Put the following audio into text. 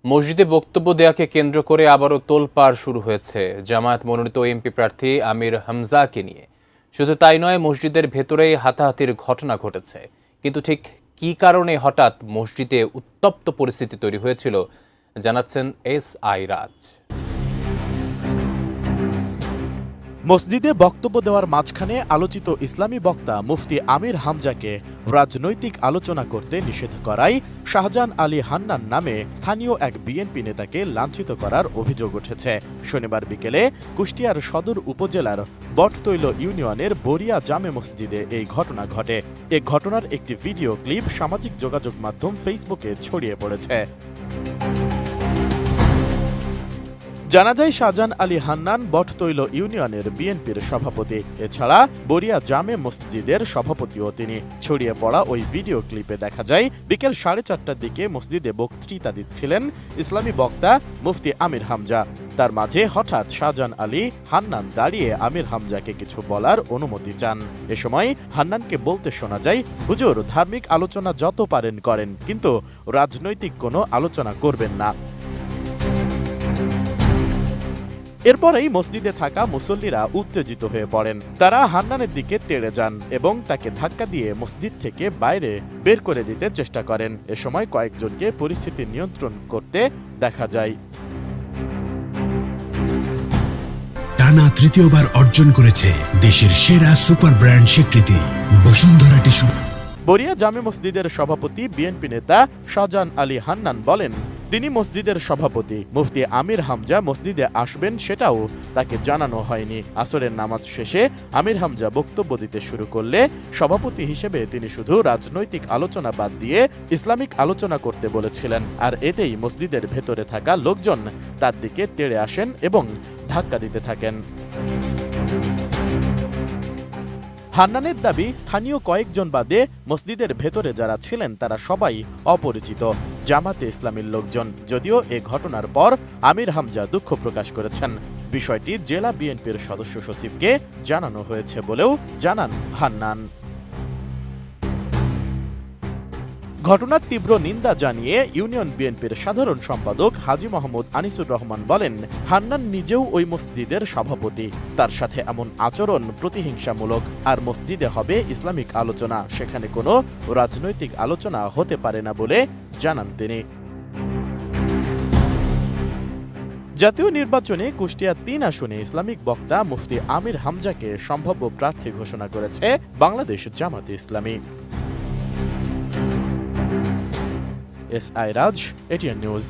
মসজিদে বক্তব্য দেয়াকে কেন্দ্র করে আবারও তোলপাড় শুরু হয়েছে জামায়াত মনোনীত এমপি প্রার্থী আমির হামজাকে নিয়ে। শুধু তাই নয়, মসজিদের ভেতরেই হাতাহাতির ঘটনা ঘটেছে। কিন্তু ঠিক কী কারণে হঠাৎ মসজিদে উত্তপ্ত পরিস্থিতি তৈরি হয়েছিল জানাচ্ছেন SI রাজ। মসজিদে বক্তব্য দেওয়ার মাঝখানে আলোচিত ইসলামী বক্তা মুফতি আমির হামজাকে রাজনৈতিক আলোচনা করতে নিষেধ করায় শাহজাহান আলী হান্নান নামে স্থানীয় এক বিএনপি নেতাকে লাঞ্ছিত করার অভিযোগ উঠেছে। শনিবার বিকেলে কুষ্টিয়ার সদর উপজেলার বটতৈল ইউনিয়নের বরিয়া জামে মসজিদে এই ঘটনা ঘটে। এ ঘটনার একটি ভিডিও ক্লিপ সামাজিক যোগাযোগ মাধ্যম ফেসবুকে ছড়িয়ে পড়েছে। জানা যায়, শাহজাহান আলী হান্নান বটতৈল ইউনিয়নের বিএনপির সভাপতি, এছাড়া বরিয়া জামে মসজিদের সভাপতিও তিনি। ছড়িয়ে পড়া ওই ভিডিও ক্লিপে দেখা যায় বিকেল 4:30টার দিকে মসজিদে বক্তৃতা দিচ্ছিলেন ইসলামী বক্তা মুফতি আমির হামজা। তার মাঝে হঠাৎ শাহজাহান আলী হান্নান দাঁড়িয়ে আমির হামজাকে কিছু বলার অনুমতি চান। এ সময় হান্নানকে বলতে শোনা যায়, হুজুর, ধার্মিক আলোচনা যত পারেন করেন, কিন্তু রাজনৈতিক কোনো আলোচনা করবেন না। এরপরেই মসজিদে থাকা মুসল্লিরা উত্তেজিত হয়ে পড়েন। তারা হান্নানের দিকে তেড়ে যান এবং তাকে ধাক্কা দিয়ে মসজিদ থেকে বাইরে বের করে দিতে চেষ্টা করেন। এ সময় কয়েকজনকে পরিস্থিতি নিয়ন্ত্রণ করতে দেখা যায়। টানা তৃতীয়বার অর্জন করেছে দেশের সেরা সুপার ব্র্যান্ড স্বীকৃতি বসুন্ধরা টিস্যু। বরিয়া জামে মসজিদের সভাপতি বিএনপি নেতা শাহজাহান আলী হান্নান বলেন, তিনি মসজিদের সভাপতি। মুফতি আমির হামজা মসজিদে আসবেন সেটাও তাকে জানানো হয়নি। আসরের নামাজ শেষে আমির হামজা বক্তব্য দিতে শুরু করলে সভাপতি হিসেবে তিনি শুধু রাজনৈতিক আলোচনা বাদ দিয়ে ইসলামিক আলোচনা করতে বলেছিলেন। আর এতেই মসজিদের ভেতরে থাকা লোকজন তার দিকে তেড়ে আসেন এবং ধাক্কা দিতে থাকেন। হান্নানের দাবি, স্থানীয় কয়েকজন বাদে মসজিদের ভেতরে যারা ছিলেন তারা সবাই অপরিচিত জামাতে ইসলামীর লোকজন। যদিও এ ঘটনার পর আমির হামজা দুঃখ প্রকাশ করেছেন। বিষয়টি জেলা বিএনপির সদস্য সচিবকে জানানো হয়েছে বলেও জানান হান্নান। ঘটনার তীব্র নিন্দা জানিয়ে ইউনিয়ন বিএনপির সাধারণ সম্পাদক হাজী মোহাম্মদ আনিসুর রহমান বলেন, হান্নান নিজেও ওই মসজিদের সভাপতি। তার সাথে এমন আচরণ প্রতিহিংসামূলক। আর মসজিদে হবে ইসলামিক আলোচনা, সেখানে কোনো রাজনৈতিক আলোচনা হতে পারে না বলে জানান তিনি। জাতীয় নির্বাচনে কুষ্টিয়া 3 আসনে ইসলামিক বক্তা মুফতি আমির হামজাকে সম্ভাব্য প্রার্থী ঘোষণা করেছে বাংলাদেশ জামাতে ইসলামী। SI রাজ, ATN নিউজ।